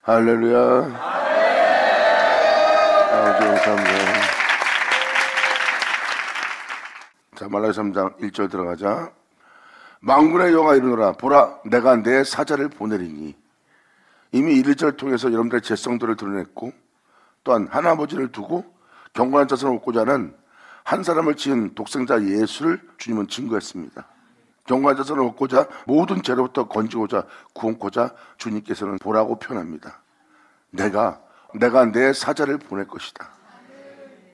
할렐루야. 감사합니다. 자, 말라기 3장 1절 들어가자. 만군의 여호와가 이르노라, 보라, 내가 내 사자를 보내리니. 이미 1절 통해서 여러분들의 죄성들을 드러냈고, 또한 하나아버지를 두고 경건한 자손을 얻고자 하는 한 사람을 지은 독생자 예수를 주님은 증거했습니다. 경건한 자손을 얻고자 모든 죄로부터 건지고자 구원코자 주님께서는 보라고 표현합니다. 내가 내 사자를 보낼 것이다.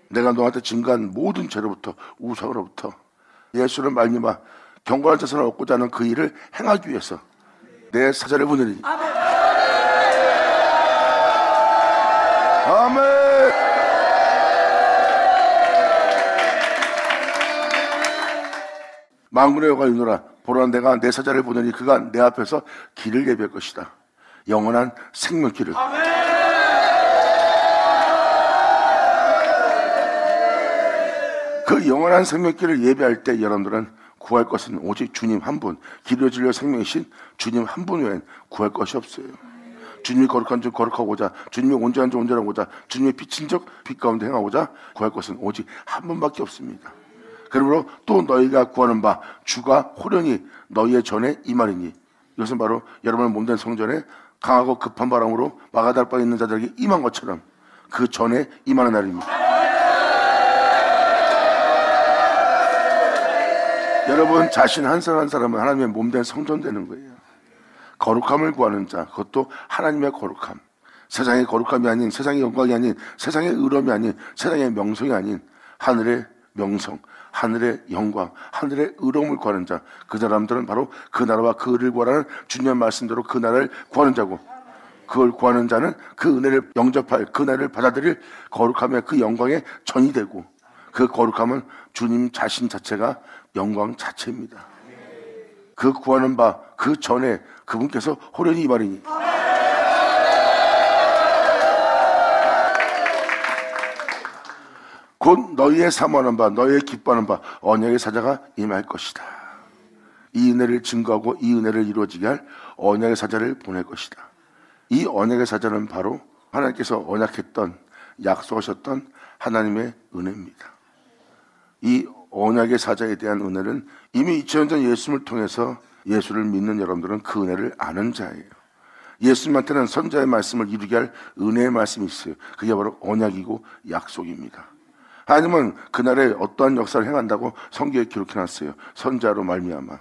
내가 너한테 증거한 모든 죄로부터, 우상으로부터 예수를 말미암아 경건한 자손을 얻고자 하는 그 일을 행하기 위해서 내 사자를 보내리니. 아멘. 만군의 여호와가 이르노라, 보라, 내가 내 사자를 보내니 그가 내 앞에서 길을 예비할 것이다. 영원한 생명길을. 그 영원한 생명길을 예비할 때 여러분들은 구할 것은 오직 주님 한 분, 길이요 진리요 생명이신 주님 한 분 외엔 구할 것이 없어요. 주님이 거룩한 줄 거룩하고자, 주님이 온전한 줄 온전하고자, 주님의 빛인 적 빛 가운데 행하고자 구할 것은 오직 한 분밖에 없습니다. 그러므로 또 너희가 구하는 바 주가 호련히 너희의 전에 임하리니. 이것은 바로 여러분의 몸된 성전에 강하고 급한 바람으로 마가다락방에 있는 자들에게 임한 것처럼 그 전에 임하는 날입니다. 여러분 자신 한 사람 한 사람은 하나님의 몸된 성전 되는 거예요. 거룩함을 구하는 자, 그것도 하나님의 거룩함, 세상의 거룩함이 아닌, 세상의 영광이 아닌, 세상의 의로움이 아닌, 세상의 명성이 아닌 하늘의 명성, 하늘의 영광, 하늘의 의로움을 구하는 자, 그 사람들은 바로 그 나라와 그 의를 구하라는 주님의 말씀대로 그 나라를 구하는 자고, 그걸 구하는 자는 그 은혜를 영접할, 그 나라를 받아들일 거룩함의 그 영광의 전이 되고, 그 거룩함은 주님 자신 자체가 영광 자체입니다. 그 구하는 바 그 전에 그분께서 호련히 임하리니. 곧 너희의 사모하는 바, 너희의 기뻐하는 바 언약의 사자가 임할 것이다. 이 은혜를 증거하고 이 은혜를 이루어지게 할 언약의 사자를 보낼 것이다. 이 언약의 사자는 바로 하나님께서 언약했던, 약속하셨던 하나님의 은혜입니다. 이 언약의 사자에 대한 은혜는 이미 2000년 전 예수님을 통해서 예수를 믿는 여러분들은 그 은혜를 아는 자예요. 예수님한테는 선자의 말씀을 이루게 할 은혜의 말씀이 있어요. 그게 바로 언약이고 약속입니다. 하나님은 그날에 어떠한 역사를 행한다고 성경에 기록해놨어요. 선자로 말미암아.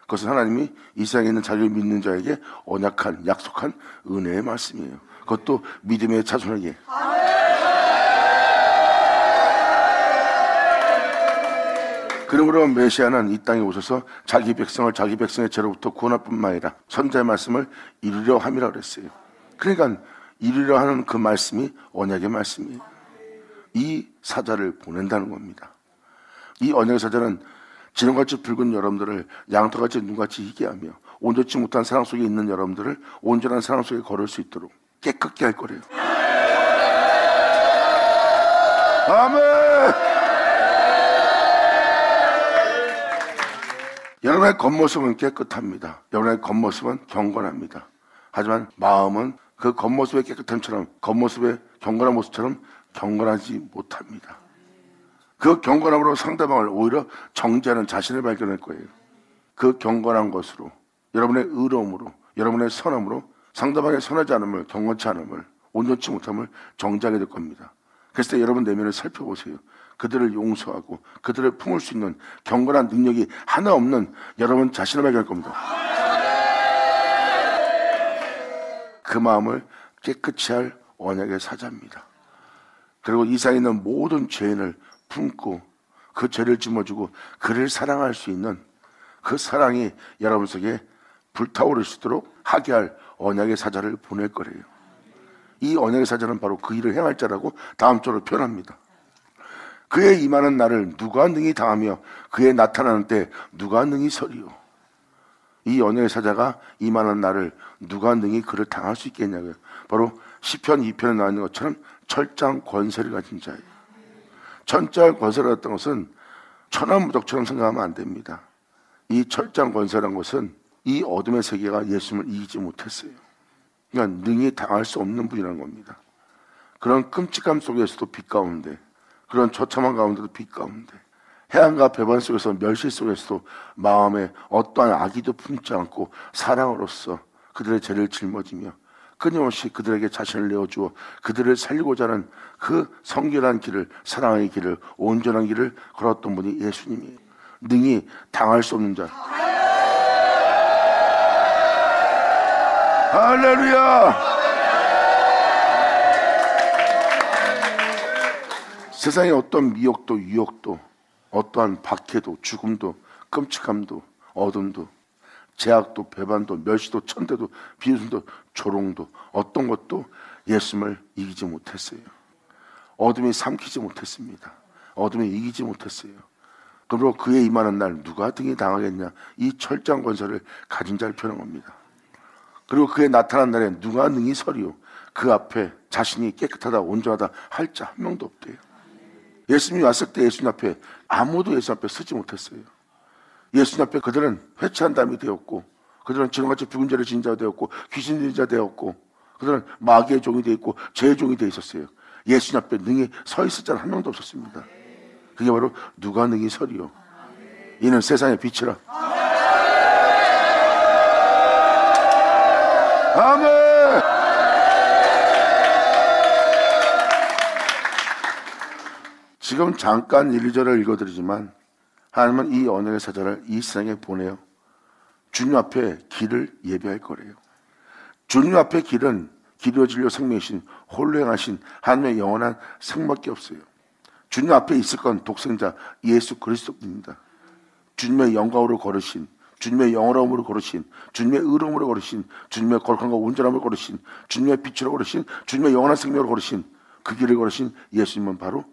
그것은 하나님이 이 세상에 있는 자기를 믿는 자에게 언약한, 약속한 은혜의 말씀이에요. 그것도 믿음의 자손에게. 그러므로 메시아는 이 땅에 오셔서 자기 백성을 자기 백성의 죄로부터 구원할 뿐만 아니라 선자의 말씀을 이루려 함이라고 그랬어요. 그러니까 이루려 하는 그 말씀이 언약의 말씀이에요. 이 사자를 보낸다는 겁니다. 이 언약의 사자는 지름같이 붉은 여러분들을 양털같이 눈같이 희게 하며 온전치 못한 사랑 속에 있는 여러분들을 온전한 사랑 속에 걸을 수 있도록 깨끗게 할 거래요. 아멘. 여러분의 겉모습은 깨끗합니다. 여러분의 겉모습은 경건합니다. 하지만 마음은 그 겉모습의 깨끗함처럼, 겉모습의 경건한 모습처럼 경건하지 못합니다. 그 경건함으로 상대방을 오히려 정죄하는 자신을 발견할 거예요. 그 경건한 것으로, 여러분의 의로움으로, 여러분의 선함으로 상대방의 선하지 않음을, 경건치 않음을, 온전치 못함을 정죄하게 될 겁니다. 그래서 때 여러분 내면을 살펴보세요. 그들을 용서하고 그들을 품을 수 있는 경건한 능력이 하나 없는 여러분 자신을 발견할 겁니다. 그 마음을 깨끗이 할 언약의 사자입니다. 그리고 이 세상에 있는 모든 죄인을 품고 그 죄를 짊어지고 그를 사랑할 수 있는 그 사랑이 여러분 속에 불타오를 수 있도록 하게 할 언약의 사자를 보낼 거래요. 이 언약의 사자는 바로 그 일을 행할 자라고 다음 절로 표현합니다. 그의 임하는 날을 누가 능히 당하며 그의 나타나는 때 누가 능히 서리요. 이 언약의 사자가 임하는 날을 누가 능히 그를 당할 수 있겠냐고요. 바로 시편 2편에 나와 있는 것처럼 철장 권세를 가진 자예요. 철장 권세를 가졌던 것은 천하무적처럼 생각하면 안 됩니다. 이 철장 권세라는 것은 이 어둠의 세계가 예수님을 이기지 못했어요. 그러니까 능히 당할 수 없는 분이라는 겁니다. 그런 끔찍함 속에서도 빛 가운데, 그런 처참한 가운데도 빛 가운데, 해안과 배반 속에서 멸실 속에서도 마음에 어떠한 악의도 품지 않고 사랑으로서 그들의 죄를 짊어지며 끊임없이 그들에게 자신을 내어주어 그들을 살리고자 하는 그 성결한 길을, 사랑의 길을, 온전한 길을 걸었던 분이 예수님이에요. 능히 당할 수 없는 자. 할렐루야! 세상의 어떤 미혹도, 유혹도, 어떠한 박해도, 죽음도, 끔찍함도, 어둠도, 제약도, 배반도, 멸시도, 천대도, 비웃음도, 조롱도, 어떤 것도 예수님을 이기지 못했어요. 어둠이 삼키지 못했습니다. 어둠이 이기지 못했어요. 그러므로 그의 임하는 날 누가 등이 당하겠냐, 이 철저한 권세를 가진 자를 표현한 겁니다. 그리고 그의 나타난 날에 누가 능히 서리요, 그 앞에 자신이 깨끗하다 온전하다 할 자 한 명도 없대요. 예수님이 왔을 때 예수님 앞에 아무도 예수 앞에 서지 못했어요. 예수님 앞에 그들은 회치한 담이 되었고, 그들은 지금같이 죽은 자를 지은 자가 되었고, 귀신 들린 자 되었고, 그들은 마귀의 종이 되어 있고 죄의 종이 되어 있었어요. 예수님 앞에 능히 서 있을 자는 한 명도 없었습니다. 그게 바로 누가 능히 서리요, 이는 세상의 빛이라. 아멘. 지금 잠깐 1, 2절을 읽어드리지만 하나님은 이 언약의 사자를 이 세상에 보내요. 주님 앞에 길을 예비할 거래요. 주님 앞에 길은 길이요 진리요 생명이신 홀로 행하신 하나님의 영원한 생밖에 없어요. 주님 앞에 있을 건 독생자 예수 그리스도입니다. 주님의 영광으로 걸으신, 주님의 영원함으로 걸으신, 주님의 의로움으로 걸으신, 주님의 거룩함과 온전함으로 걸으신, 주님의 빛으로 걸으신, 주님의 영원한 생명으로 걸으신, 그 길을 걸으신 예수님은 바로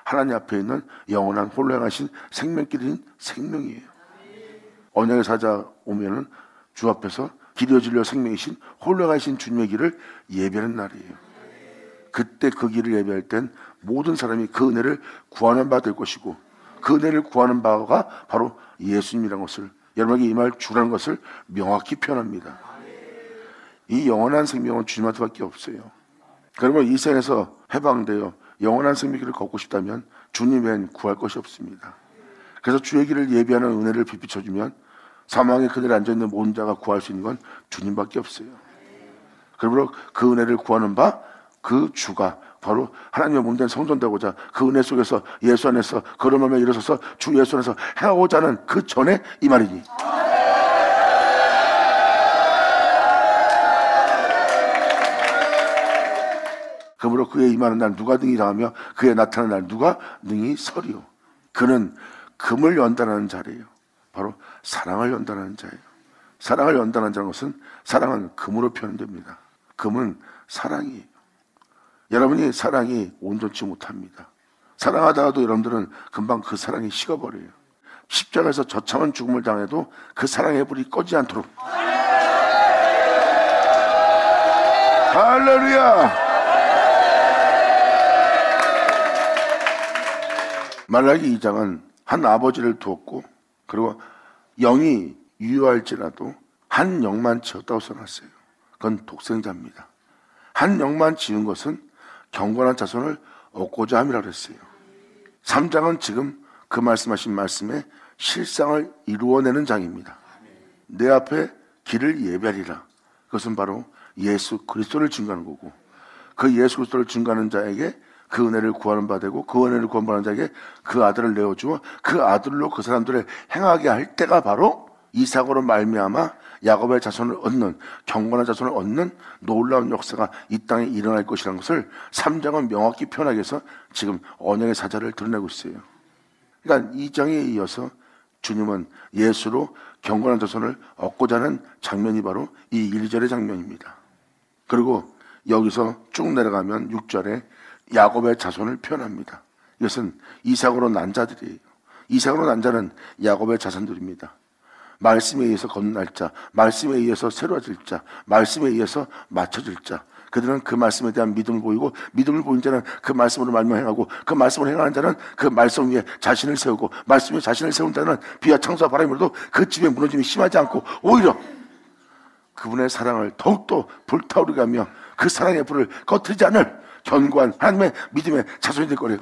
하나님 앞에 있는 영원한 홀로 행하신 생명길인 생명이에요. 언약의 사자 오면은 주 앞에서 길이요 진리요 생명이신 홀로 행하신 주님의 길을 예배하는 날이에요. 그때 그 길을 예배할 땐 모든 사람이 그 은혜를 구하는 바 될 것이고, 그 은혜를 구하는 바가 바로 예수님이라는 것을, 여러분에게 임할 주라는 것을 명확히 표현합니다. 이 영원한 생명은 주님한테밖에 없어요. 그러면 이 세상에서 해방되어 영원한 생명의 길을 걷고 싶다면 주님 외엔 구할 것이 없습니다. 그래서 주의 길을 예비하는 은혜를 비춰주면 사망의 그늘에 앉아있는 모든 자가 구할 수 있는 건 주님밖에 없어요. 그러므로 그 은혜를 구하는 바, 그 주가 바로 하나님의 몸된 성전 되고자 그 은혜 속에서 예수 안에서 걸음하며 일어서서 주 예수 안에서 행하고자 하는 그 전에 이 말이니. 그러므로 그의 임하는 날 누가 능히 당하며 그의 나타나는 날 누가 능히 서리요. 그는 금을 연단하는 자래요. 바로 사랑을 연단하는 자예요. 사랑을 연단하는 자는 것은, 사랑은 금으로 표현됩니다. 금은 사랑이에요. 여러분이 사랑이 온전치 못합니다. 사랑하다가도 여러분들은 금방 그 사랑이 식어버려요. 십자가에서 저참한 죽음을 당해도 그 사랑의 불이 꺼지지 않도록. 할렐루야. 말라기 2장은 한 아버지를 두었고, 그리고 영이 유효할지라도 한 영만 지었다고 써놨어요. 그건 독생자입니다. 한 영만 지은 것은 경건한 자손을 얻고자 함이라고 그랬어요. 3장은 지금 그 말씀하신 말씀의 실상을 이루어내는 장입니다. 내 앞에 길을 예배하리라. 그것은 바로 예수 그리스도를 증거하는 거고, 그 예수 그리스도를 증거하는 자에게 그 은혜를 구하는 바 되고, 그 은혜를 구하는 바는 자에게 그 아들을 내어주어 그 아들로 그 사람들을 행하게 할 때가 바로 이삭으로 말미암아 야곱의 자손을 얻는, 경건한 자손을 얻는 놀라운 역사가 이 땅에 일어날 것이라는 것을 3장은 명확히 표현하기 위해서 지금 언약의 사자를 드러내고 있어요. 그러니까 2장에 이어서 주님은 예수로 경건한 자손을 얻고자 하는 장면이 바로 이 1절의 장면입니다. 그리고 여기서 쭉 내려가면 6절에 야곱의 자손을 표현합니다. 이것은 이삭으로 난 자들이에요. 이삭으로 난 자는 야곱의 자손들입니다. 말씀에 의해서 거듭날 자, 말씀에 의해서 새로워질 자, 말씀에 의해서 맞춰질 자. 그들은 그 말씀에 대한 믿음을 보이고, 믿음을 보인 자는 그 말씀으로 말미암아 행하고, 그 말씀으로 행하는 자는 그 말씀 위에 자신을 세우고, 말씀 위에 자신을 세운 자는 비와 창수와 바람으로도 그 집에 무너짐이 심하지 않고 오히려 그분의 사랑을 더욱더 불타오르게 하며 그 사랑의 불을 꺼트리지 않을 견고한 하나님의 믿음의 자손이 될 거래요.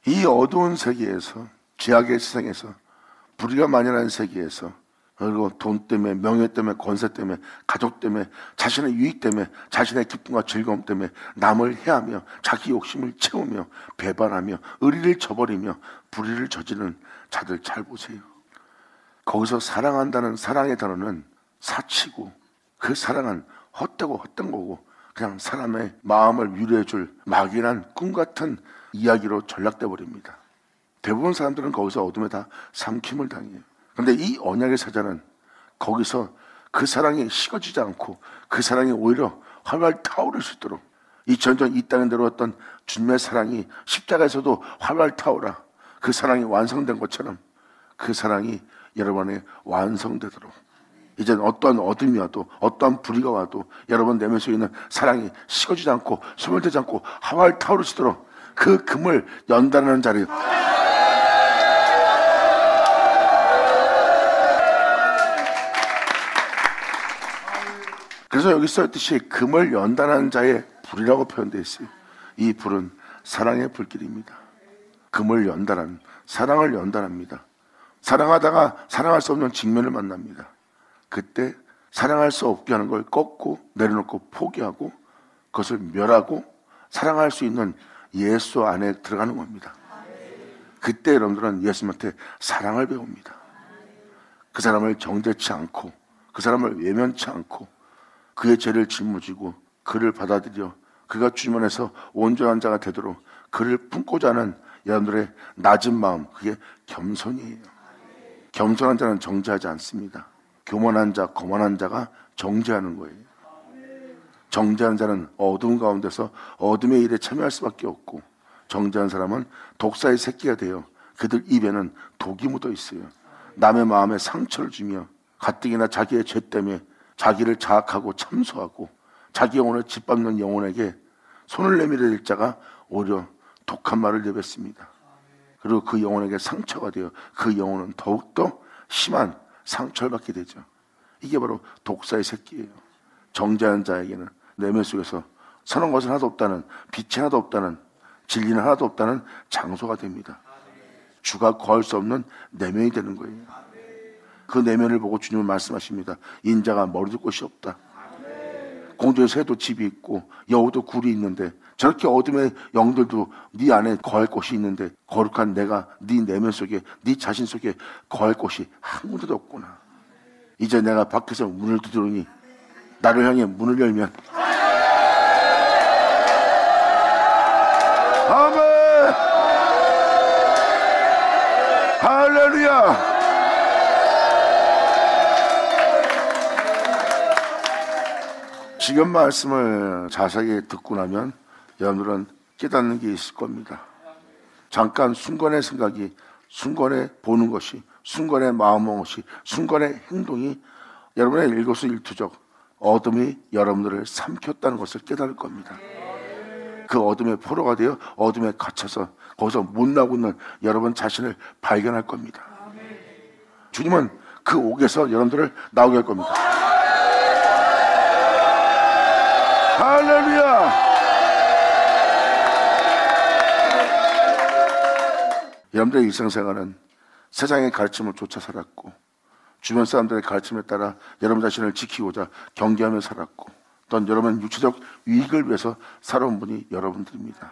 이 어두운 세계에서, 죄악의 세상에서, 불의가 만연한 세계에서, 그리고 돈 때문에, 명예 때문에, 권세 때문에, 가족 때문에, 자신의 유익 때문에, 자신의 기쁨과 즐거움 때문에 남을 해하며 자기 욕심을 채우며 배반하며 의리를 저버리며 불의를 저지르는 자들 잘 보세요. 거기서 사랑한다는 사랑의 단어는 사치고, 그 사랑은 헛되고 헛된 거고 그냥 사람의 마음을 위로해줄 막연한 꿈같은 이야기로 전락돼 버립니다. 대부분 사람들은 거기서 어둠에 다 삼킴을 당해요. 그런데 이 언약의 사자는 거기서 그 사랑이 식어지지 않고 그 사랑이 오히려 활활 타오를 수 있도록 2000년 이 땅에 내려왔던 주님의 사랑이 십자가에서도 활활 타오라, 그 사랑이 완성된 것처럼 그 사랑이 여러분에 완성되도록, 이제는 어떠한 어둠이 와도 어떠한 불의가 와도 여러분 내면 속에 있는 사랑이 식어지지 않고 소멸되지 않고 활활 타오르시도록 그 금을 연단하는 자리에, 그래서 여기 써있듯이 금을 연단하는 자의 불이라고 표현되어 있어요. 이 불은 사랑의 불길입니다. 금을 연단하는, 사랑을 연단합니다. 사랑하다가 사랑할 수 없는 직면을 만납니다. 그때 사랑할 수 없게 하는 걸 꺾고 내려놓고 포기하고 그것을 멸하고 사랑할 수 있는 예수 안에 들어가는 겁니다. 그때 여러분들은 예수님한테 사랑을 배웁니다. 그 사람을 정죄치 않고 그 사람을 외면치 않고 그의 죄를 짊어지고 그를 받아들여 그가 주님 안에서 온전한 자가 되도록 그를 품고자 하는 여러분들의 낮은 마음, 그게 겸손이에요. 겸손한 자는 정죄하지 않습니다. 교만한 자, 거만한 자가 정죄하는 거예요. 정죄한 자는 어두운 가운데서 어둠의 일에 참여할 수밖에 없고, 정죄한 사람은 독사의 새끼가 되어 그들 입에는 독이 묻어 있어요. 남의 마음에 상처를 주며 가뜩이나 자기의 죄 때문에 자기를 자학하고 참소하고 자기 영혼을 짓밟는 영혼에게 손을 내밀어야 될 자가 오히려 독한 말을 내뱉습니다. 그리고 그 영혼에게 상처가 되어 그 영혼은 더욱더 심한 상처를 받게 되죠. 이게 바로 독사의 새끼예요. 정죄한 자에게는 내면 속에서 선한 것은 하나도 없다는, 빛이 하나도 없다는, 진리는 하나도 없다는 장소가 됩니다. 주가 거할 수 없는 내면이 되는 거예요. 그 내면을 보고 주님은 말씀하십니다. 인자가 머리둘 곳이 없다. 공중에 새도 집이 있고 여우도 굴이 있는데 저렇게 어둠의 영들도 네 안에 거할 곳이 있는데 거룩한 내가 네 내면 속에, 네 자신 속에 거할 곳이 한 군데도 없구나. 이제 내가 밖에서 문을 두드리니 나를 향해 문을 열면, 아멘, 할렐루야. 지금 말씀을 자세하게 듣고 나면 여러분들은 깨닫는 게 있을 겁니다. 잠깐 순간의 생각이, 순간에 보는 것이, 순간의 마음먹은 것이, 순간의 행동이 여러분의 일거수일투족 어둠이 여러분들을 삼켰다는 것을 깨달을 겁니다. 그 어둠의 포로가 되어 어둠에 갇혀서 거기서 못 나오고 있는 여러분 자신을 발견할 겁니다. 주님은 그 옥에서 여러분들을 나오게 할 겁니다. 할렐루야. 여러분들의 일상생활은 세상의 가르침을 쫓아 살았고 주변 사람들의 가르침에 따라 여러분 자신을 지키고자 경계하며 살았고 또한 여러분 육체적 유익을 위해서 살아온 분이 여러분들입니다.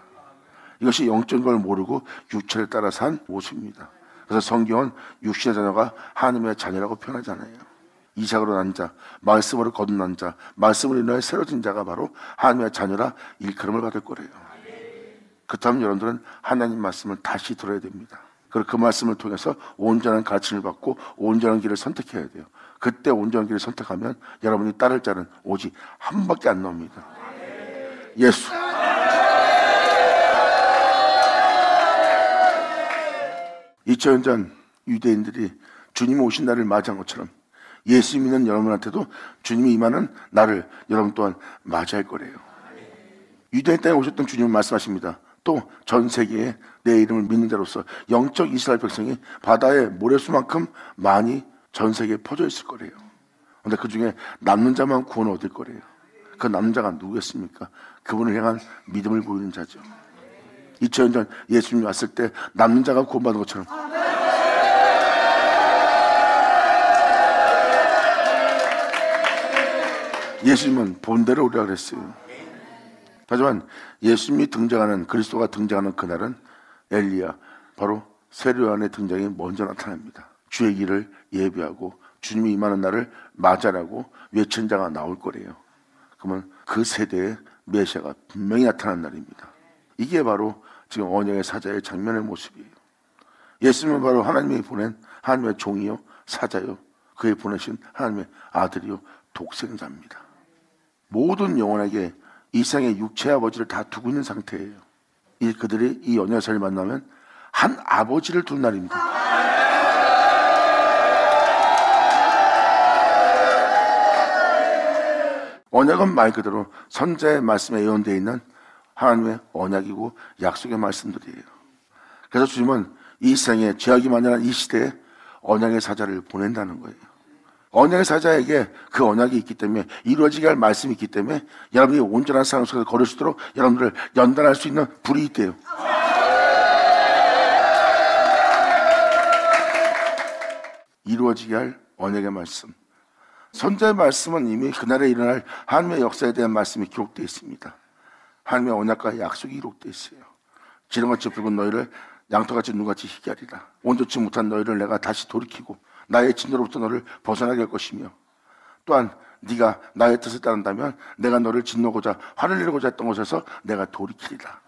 이것이 영적인 걸 모르고 육체를 따라 산 모습입니다. 그래서 성경은 육신의 자녀가 하나님의 자녀라고 표현하잖아요. 이삭으로 난 자, 말씀으로 거듭난 자, 말씀으로 인하여 새로진 자가 바로 하나님의 자녀라 일컬음을 받을 거래요. 그렇다면 여러분들은 하나님 말씀을 다시 들어야 됩니다. 그리고 그 말씀을 통해서 온전한 가르침을 받고 온전한 길을 선택해야 돼요. 그때 온전한 길을 선택하면 여러분이 따를 자는 오직 한 밖에 안 나옵니다. 예수. 2000년 전 유대인들이 주님 오신 날을 맞이한 것처럼 예수 믿는 여러분한테도 주님이 임하는 날을 여러분 또한 맞이할 거래요. 유대인 땅에 오셨던 주님은 말씀하십니다. 또 전 세계에 내 이름을 믿는 자로서 영적 이스라엘 백성이 바다의 모래수만큼 많이 전 세계에 퍼져 있을 거래요. 그런데 그 중에 남는 자만 구원 얻을 거래요. 그 남는 자가 누구겠습니까? 그분을 향한 믿음을 보이는 자죠. 2000년 전 예수님이 왔을 때 남는 자가 구원받은 것처럼 예수님은 본대로 오리라 그랬어요. 하지만 예수님이 등장하는, 그리스도가 등장하는 그날은 엘리야, 바로 세례요한의 등장이 먼저 나타납니다. 주의 길을 예비하고 주님이 임하는 날을 맞아라고 외친 자가 나올 거래요. 그러면 그 세대의 메시아가 분명히 나타난 날입니다. 이게 바로 지금 언약의 사자의 장면의 모습이에요. 예수님은 바로 하나님이 보낸 하나님의 종이요, 사자요, 그의 보내신 하나님의 아들이요, 독생자입니다. 모든 영혼에게 이 세상의 육체의 아버지를 다 두고 있는 상태예요. 그들이 이 언약의 사자를 만나면 한 아버지를 둔 날입니다. 언약은 말 그대로 선자의 말씀에 예언되어 있는 하나님의 언약이고 약속의 말씀들이에요. 그래서 주님은 이 세상에 죄악이 만연한 이 시대에 언약의 사자를 보낸다는 거예요. 언약의 사자에게 그 언약이 있기 때문에, 이루어지게 할 말씀이 있기 때문에 여러분이 온전한 사랑 속에서 걸을 수 있도록 여러분들을 연단할 수 있는 불이 있대요. 이루어지게 할 언약의 말씀. 선자의 말씀은 이미 그날에 일어날 하나님의 역사에 대한 말씀이 기록되어 있습니다. 하나님의 언약과 약속이 기록되어 있어요. 지름같이 붉은 너희를 양털같이 눈같이 희게 하리라. 온전치 못한 너희를 내가 다시 돌이키고 나의 진노로부터 너를 벗어나게 할 것이며, 또한 네가 나의 뜻을 따른다면 내가 너를 진노고자 화를 내고자 했던 곳에서 내가 돌이키리라.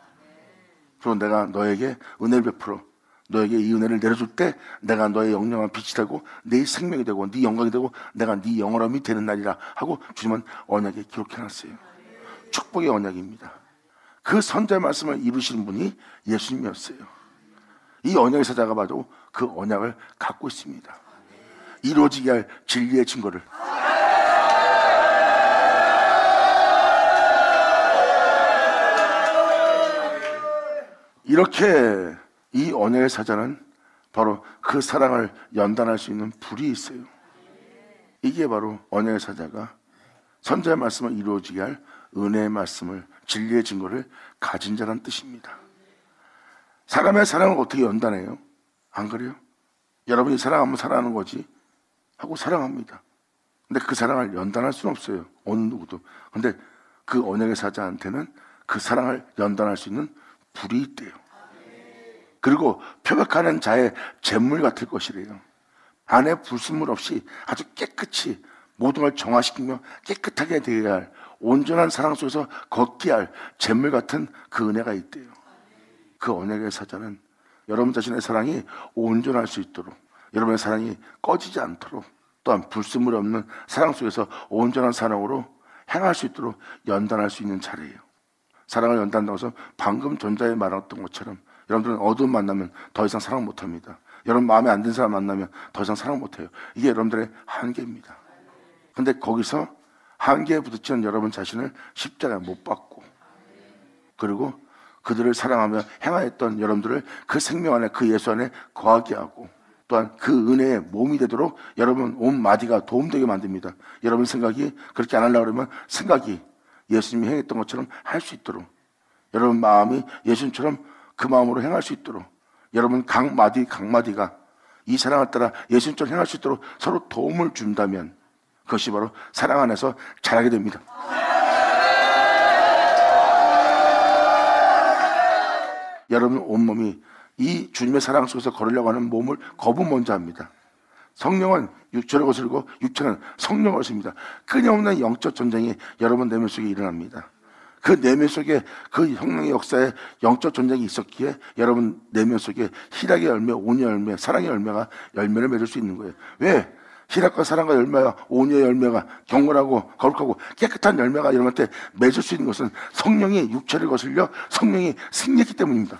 그리고 내가 너에게 은혜를 베풀어 너에게 이 은혜를 내려줄 때 내가 너의 영영한 빛이 되고 네 생명이 되고 네 영광이 되고 내가 네 영원함이 되는 날이라 하고 주님은 언약에 기록해놨어요. 축복의 언약입니다. 그 선자의 말씀을 이루시는 분이 예수님이었어요. 이 언약의 사자가 바로 그 언약을 갖고 있습니다. 이루어지게 할 진리의 증거를, 이렇게 이 언약의 사자는 바로 그 사랑을 연단할 수 있는 불이 있어요. 이게 바로 언약의 사자가 선자의 말씀을 이루어지게 할 은혜의 말씀을, 진리의 증거를 가진 자란 뜻입니다. 사람의 사랑을 어떻게 연단해요? 안 그래요? 여러분이 사랑하면 사랑하는 거지 하고 사랑합니다. 근데 그 사랑을 연단할 수는 없어요. 어느 누구도. 근데 그 언약의 사자한테는 그 사랑을 연단할 수 있는 불이 있대요. 그리고 표백하는 자의 잿물 같을 것이래요. 안에 불순물 없이 아주 깨끗이 모든 걸 정화시키며 깨끗하게 되게 할, 온전한 사랑 속에서 걷게 할 잿물 같은 그 은혜가 있대요. 그 언약의 사자는 여러분 자신의 사랑이 온전할 수 있도록, 여러분의 사랑이 꺼지지 않도록, 또한 불순물 없는 사랑 속에서 온전한 사랑으로 행할 수 있도록 연단할 수 있는 자리예요. 사랑을 연단한다고 해서 방금 전자에 말했던 것처럼 여러분들은 어두운 만나면 더 이상 사랑 못합니다. 여러분 마음에 안 드는 사람 만나면 더 이상 사랑 못해요. 이게 여러분들의 한계입니다. 근데 거기서 한계에 부딪히는 여러분 자신을 십자가에 못 박고, 그리고 그들을 사랑하며 행하였던 여러분들을 그 생명 안에, 그 예수 안에 거하게 하고, 또한 그 은혜의 몸이 되도록 여러분 온 마디가 도움되게 만듭니다. 여러분 생각이 그렇게 안 하려고 그러면 생각이 예수님이 행했던 것처럼 할 수 있도록, 여러분 마음이 예수님처럼 그 마음으로 행할 수 있도록, 여러분 각 마디가 이 사랑을 따라 예수님처럼 행할 수 있도록 서로 도움을 준다면 그것이 바로 사랑 안에서 자라게 됩니다. 여러분 온몸이 이 주님의 사랑 속에서 걸으려고 하는 몸을 거부 먼저 합니다. 성령은 육체를 거스르고 육체는 성령을 거스릅니다. 끊임없는 영적 전쟁이 여러분 내면 속에 일어납니다. 그 내면 속에 그 성령의 역사에 영적 전쟁이 있었기에 여러분 내면 속에 희락의 열매, 온유의 열매, 사랑의 열매가 열매를 맺을 수 있는 거예요. 왜? 희락과 사랑과 열매가, 온유의 열매가, 경건하고 거룩하고 깨끗한 열매가 여러분한테 맺을 수 있는 것은 성령이 육체를 거슬려 성령이 승리했기 때문입니다.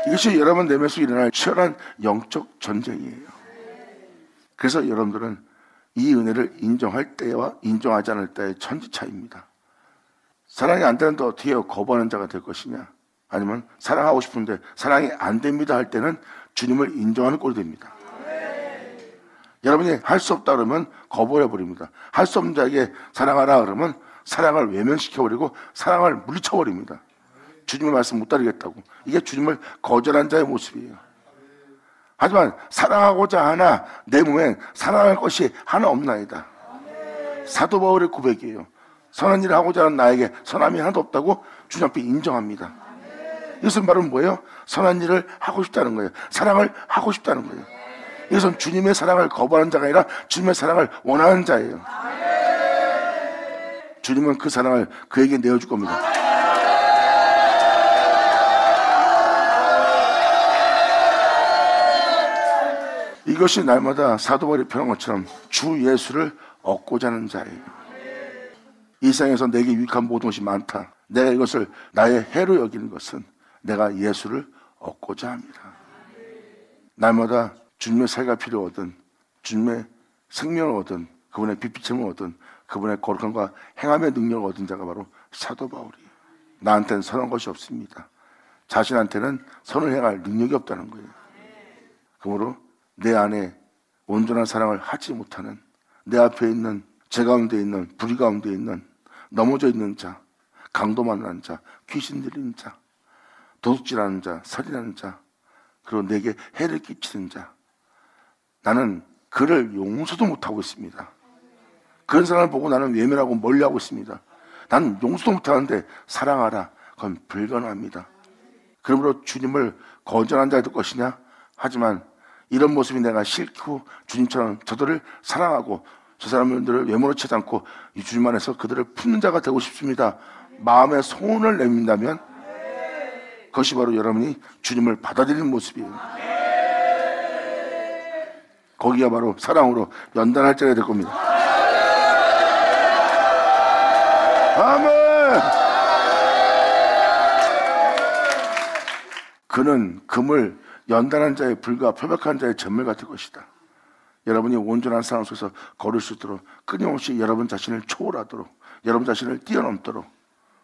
이것이 여러분 내면 속에 일어날 치열한 영적 전쟁이에요. 그래서 여러분들은 이 은혜를 인정할 때와 인정하지 않을 때의 천지 차이입니다. 사랑이 안 되는데 어떻게 해요? 거부하는 자가 될 것이냐? 아니면 사랑하고 싶은데 사랑이 안 됩니다 할 때는 주님을 인정하는 꼴이 됩니다. 여러분이 할 수 없다 그러면 거부해버립니다. 할 수 없는 자에게 사랑하라 그러면 사랑을 외면시켜버리고 사랑을 물리쳐버립니다. 주님의 말씀 못 따르겠다고. 이게 주님을 거절한 자의 모습이에요. 하지만 사랑하고자 하나 내 몸엔 사랑할 것이 하나 없나이다. 사도 바울의 고백이에요. 선한 일을 하고자 하는 나에게 선함이 하나도 없다고 주님 앞에 인정합니다. 이것은 바로 뭐예요? 선한 일을 하고 싶다는 거예요. 사랑을 하고 싶다는 거예요. 이것은 주님의 사랑을 거부하는 자가 아니라 주님의 사랑을 원하는 자예요. 주님은 그 사랑을 그에게 내어줄 겁니다. 이것이 날마다 사도 바울이 표현한 것처럼 주 예수를 얻고자 하는 자예요. 이 세상에서 내게 유익한 모든 것이 많다. 내가 이것을 나의 해로 여기는 것은 내가 예수를 얻고자 합니다. 날마다 주님의 사이가 필요하든 주님의 생명을 얻은 그분의 빛비침을 얻은 그분의 거룩함과 행함의 능력을 얻은 자가 바로 사도 바울이에요. 나한테는 선한 것이 없습니다. 자신한테는 선을 행할 능력이 없다는 거예요. 그러므로 내 안에 온전한 사랑을 하지 못하는 내 앞에 있는 제 가운데 있는 불의 가운데 있는 넘어져 있는 자, 강도 만나는 자, 귀신 들리는 자, 도둑질하는 자, 살인하는 자, 그리고 내게 해를 끼치는 자, 나는 그를 용서도 못하고 있습니다. 그런 사람을 보고 나는 외면하고 멀리하고 있습니다. 나는 용서도 못하는데 사랑하라. 그건 불가능합니다. 그러므로 주님을 거절한 자가 될 것이냐? 하지만 이런 모습이 내가 싫고 주님처럼 저들을 사랑하고 저 사람들을 외모로 치지 않고 이 주님 안에서 그들을 품는 자가 되고 싶습니다. 마음의 소원을 내민다면 그것이 바로 여러분이 주님을 받아들이는 모습이에요. 거기가 바로 사랑으로 연단할 자가 될 겁니다. 아멘. 그는 금을 연단한 자의 불과 표백한 자의 전멸 같을 것이다. 여러분이 온전한 사랑 속에서 걸을 수 있도록 끊임없이 여러분 자신을 초월하도록 여러분 자신을 뛰어넘도록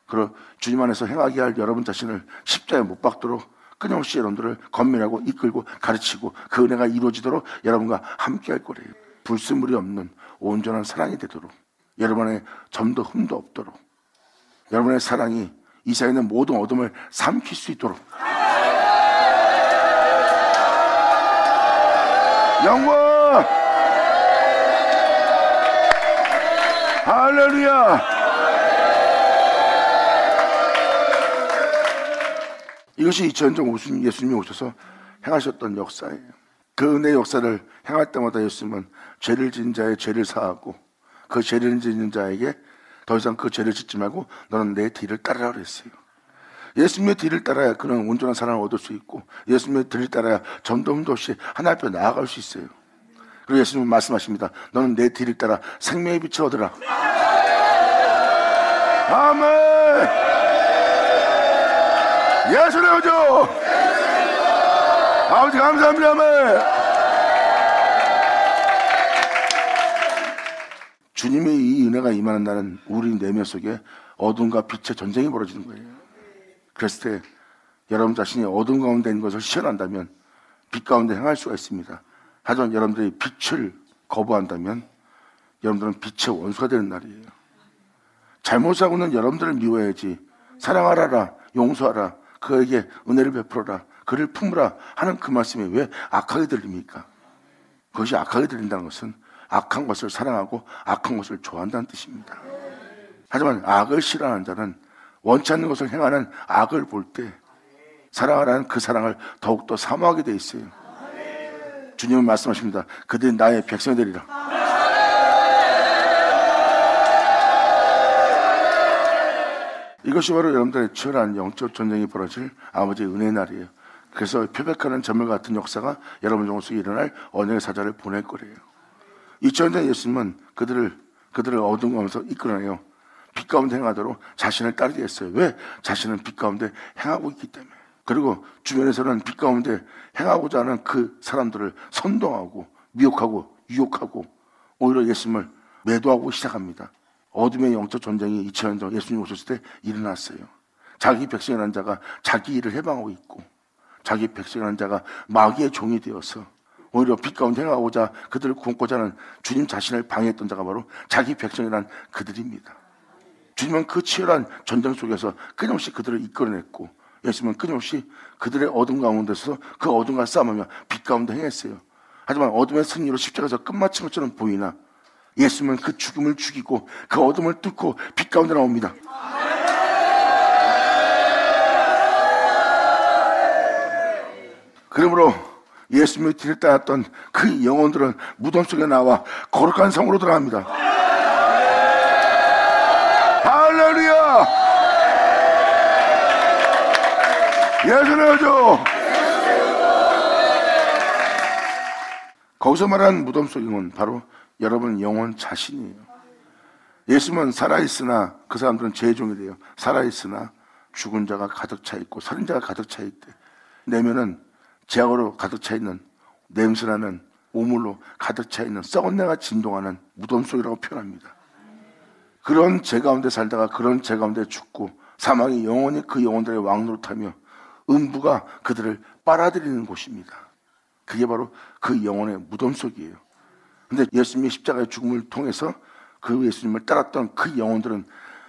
그리고 주님 안에서 행하게 할 여러분 자신을 십자가에 못 박도록 끊임없이 여러분들을 건면하고 이끌고 가르치고 그 은혜가 이루어지도록 여러분과 함께 할 거래요. 불순물이 없는 온전한 사랑이 되도록 여러분의 점도 흠도 없도록 여러분의 사랑이 이 세상에 있는 모든 어둠을 삼킬 수 있도록 영광! 할렐루야! 이것이 2000년 전 예수님이 오셔서 행하셨던 역사예요. 그 은혜의 역사를 행할 때마다 예수님은 죄를 지은 자의 죄를 사하고 그 죄를 지은 자에게 더 이상 그 죄를 짓지 말고 너는 내 뒤를 따르라 그랬어요. 예수님의 뒤를 따라야 그는 온전한 사랑을 얻을 수 있고 예수님의 뒤를 따라야 점도 흠도 없이 하나님 앞에 나아갈 수 있어요. 그리고 예수님은 말씀하십니다. 너는 내 뒤를 따라 생명의 빛을 얻으라. 아멘. 예수의 거죠. 아버지 감사합니다. 아멘. 주님의 이 은혜가 임하는 날은 우리 내면 속에 어둠과 빛의 전쟁이 벌어지는 거예요. 그랬을 때 여러분 자신이 어둠 가운데 있는 것을 시연한다면 빛 가운데 행할 수가 있습니다. 하지만 여러분들이 빛을 거부한다면 여러분들은 빛의 원수가 되는 날이에요. 잘못하고 있는 여러분들을 미워해야지 사랑하라, 용서하라, 그에게 은혜를 베풀어라, 그를 품으라 하는 그 말씀이 왜 악하게 들립니까? 그것이 악하게 들린다는 것은 악한 것을 사랑하고 악한 것을 좋아한다는 뜻입니다. 하지만 악을 싫어하는 자는 원치 않는 것을 행하는 악을 볼 때 사랑하라는 그 사랑을 더욱더 사모하게 돼 있어요. 주님은 말씀하십니다. 그들이 나의 백성이 되리라. 이것이 바로 여러분들의 치열한 영적 전쟁이 벌어질 아버지의 은혜의 날이에요. 그래서 표백하는 전멸 같은 역사가 여러분 중 속에 일어날 언약의 사자를 보낼 거래요. 2000년 전 예수님은 그들을 어둠 가운데서 이끌어내요. 빛 가운데 행하도록 자신을 따르게 했어요. 왜? 자신은 빛 가운데 행하고 있기 때문에. 그리고 주변에서는 빛 가운데 행하고자 하는 그 사람들을 선동하고 미혹하고 유혹하고 오히려 예수님을 매도하고 시작합니다. 어둠의 영적 전쟁이 2000년 전 예수님 오셨을 때 일어났어요. 자기 백성이라는 자가 자기 일을 해방하고 있고, 자기 백성이라는 자가 마귀의 종이 되어서 오히려 빛 가운데 행하고자 그들을 굶고자 하는 주님 자신을 방해했던 자가 바로 자기 백성이란 그들입니다. 주님은 그 치열한 전쟁 속에서 끊임없이 그들을 이끌어냈고, 예수님은 끊임없이 그들의 어둠 가운데서 그 어둠과 싸움하며 빛 가운데 행했어요. 하지만 어둠의 승리로 십자가에서 끝마친 것처럼 보이나 예수님은 그 죽음을 죽이고 그 어둠을 뚫고 빛 가운데 나옵니다. 그러므로 예수님이 들여다였던 그 영혼들은 무덤 속에 나와 거룩한 성으로 들어갑니다. 할렐루야! 예수님이죠. 거기서 말하는 무덤 속의 영혼, 바로 여러분 영혼 자신이에요. 예수님은 살아있으나 그 사람들은 죄의 종이 돼요. 살아있으나 죽은 자가 가득 차 있고 서린 자가 가득 차 있대. 내면은 죄악으로 가득 차 있는, 냄새나는 오물로 가득 차 있는 썩은 내가 진동하는 무덤 속이라고 표현합니다. 그런 죄 가운데 살다가 그런 죄 가운데 죽고 사망이 영원히 그 영혼들의 왕노릇하며 음부가 그들을 빨아들이는 곳입니다. 그게 바로 그 영혼의 무덤 속이에요. 근데 예수님이 십자가의 죽음을 통해서 그 예수님을 따랐던 그 영혼들은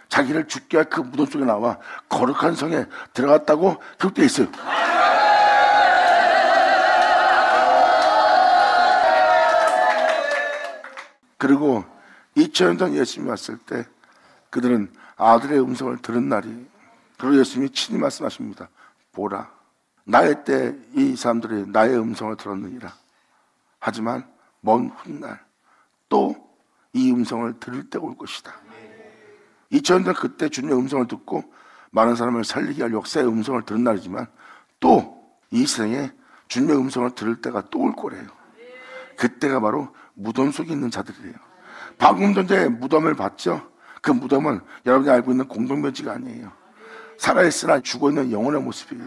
자기를 죽게 할 그 무덤 속에 나와 거룩한 성에 들어갔다고 기록되어 있어요. 그리고 2000년 전 예수님이 왔을 때 그들은 아들의 음성을 들은 날이, 그리고 예수님이 친히 말씀하십니다. 보라, 나의 때 이 사람들이 나의 음성을 들었느니라. 하지만 먼 훗날 또 이 음성을 들을 때가 올 것이다. 2000년 전 그때 주님의 음성을 듣고 많은 사람을 살리게 할 역사의 음성을 들은 날이지만 또 이 세상에 주님의 음성을 들을 때가 또 올 거래요. 그때가 바로 무덤 속에 있는 자들이에요. 방금 전에 무덤을 봤죠? 그 무덤은 여러분이 알고 있는 공동묘지가 아니에요. 살아있으나 죽어있는 영혼의 모습이에요.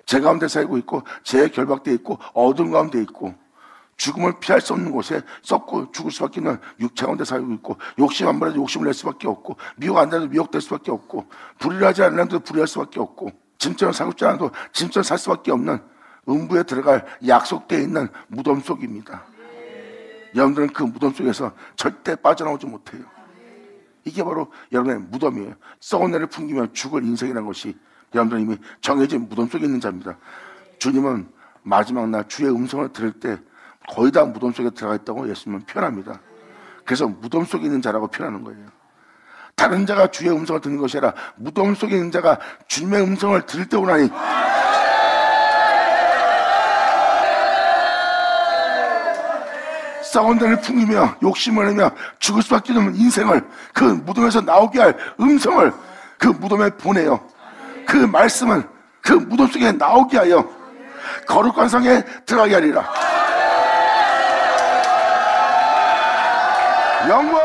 죄 가운데 살고 있고 죄에 결박되어 있고 어둠 가운데 있고 죽음을 피할 수 없는 곳에 썩고 죽을 수밖에 없는 육체 가운데 살고 있고, 욕심 안 부려도 욕심을 낼 수밖에 없고, 미혹 안 되도 미혹될 수밖에 없고, 불의하지 않아도 불의할 수밖에 없고, 짐처럼 살고 싶지 않아도 짐처럼 살 수밖에 없는 음부에 들어갈 약속되어 있는 무덤 속입니다. 여러분들은 그 무덤 속에서 절대 빠져나오지 못해요. 이게 바로 여러분의 무덤이에요. 썩은 내를 풍기며 죽을 인생이라는 것이 여러분들은 이미 정해진 무덤 속에 있는 자입니다. 주님은 마지막 날 주의 음성을 들을 때 거의 다 무덤 속에 들어가 있다고 예수님은 표현합니다. 그래서 무덤 속에 있는 자라고 표현하는 거예요. 다른 자가 주의 음성을 듣는 것이 아니라 무덤 속에 있는 자가 주님의 음성을 들을 때 오나니, 썩은 데를 풍기며 욕심을 내며 죽을 수밖에 없는 인생을, 그 무덤에서 나오게 할 음성을 그 무덤에 보내요. 그 말씀은 그 무덤 속에 나오게 하여 거룩한 성에 들어가게 하리라. 영광!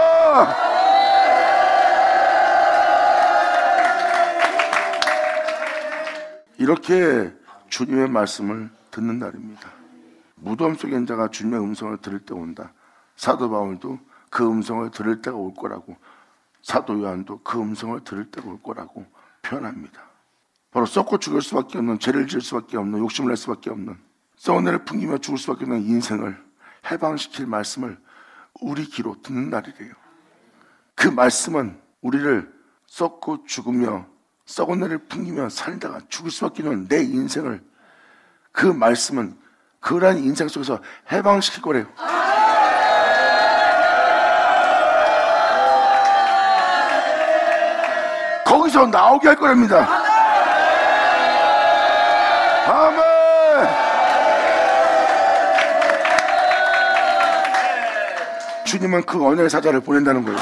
이렇게 주님의 말씀을 듣는 날입니다. 무덤 속에 있는 자가 주님의 음성을 들을 때 온다. 사도 바울도 그 음성을 들을 때가 올 거라고, 사도 요한도 그 음성을 들을 때가 올 거라고 표현합니다. 바로 썩고 죽을 수밖에 없는, 죄를 지을 수밖에 없는, 욕심을 낼 수밖에 없는, 썩은 내를 풍기며 죽을 수밖에 없는 인생을 해방시킬 말씀을 우리 귀로 듣는 날이래요. 그 말씀은 우리를 썩고 죽으며 썩은 내를 풍기며 살다가 죽을 수밖에 없는 내 인생을, 그 말씀은 그러한 인생 속에서 해방시킬 거래요. 거기서 나오게 할 거랍니다. 아멘. 주님은 그 언약의 사자를 보낸다는 거예요.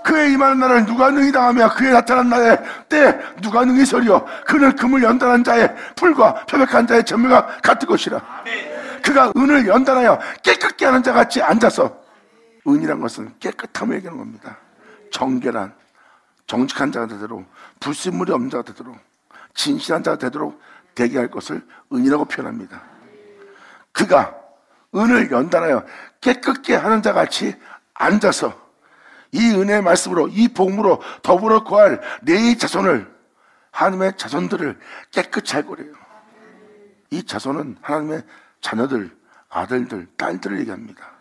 그의 임하는 날을 누가 능히 당하며 그의 나타난 날에 때 누가 능히 서리요. 그는 금을 연단한 자의 풀과 표백한 자의 전멸과 같을 것이라. 그가 은을 연단하여 깨끗게 하는 자 같이 앉아서, 은이란 것은 깨끗함을 얘기하는 겁니다. 정결한, 정직한 자가 되도록, 불순물이 없는 자가 되도록, 진실한 자가 되도록 대기할 것을 은이라고 표현합니다. 그가 은을 연단하여 깨끗게 하는 자 같이 앉아서 이 은혜의 말씀으로 이 복음으로 더불어 거할 내 자손을, 하나님의 자손들을 깨끗이 할 거래요. 이 자손은 하나님의 자녀들, 아들들, 딸들을 얘기합니다.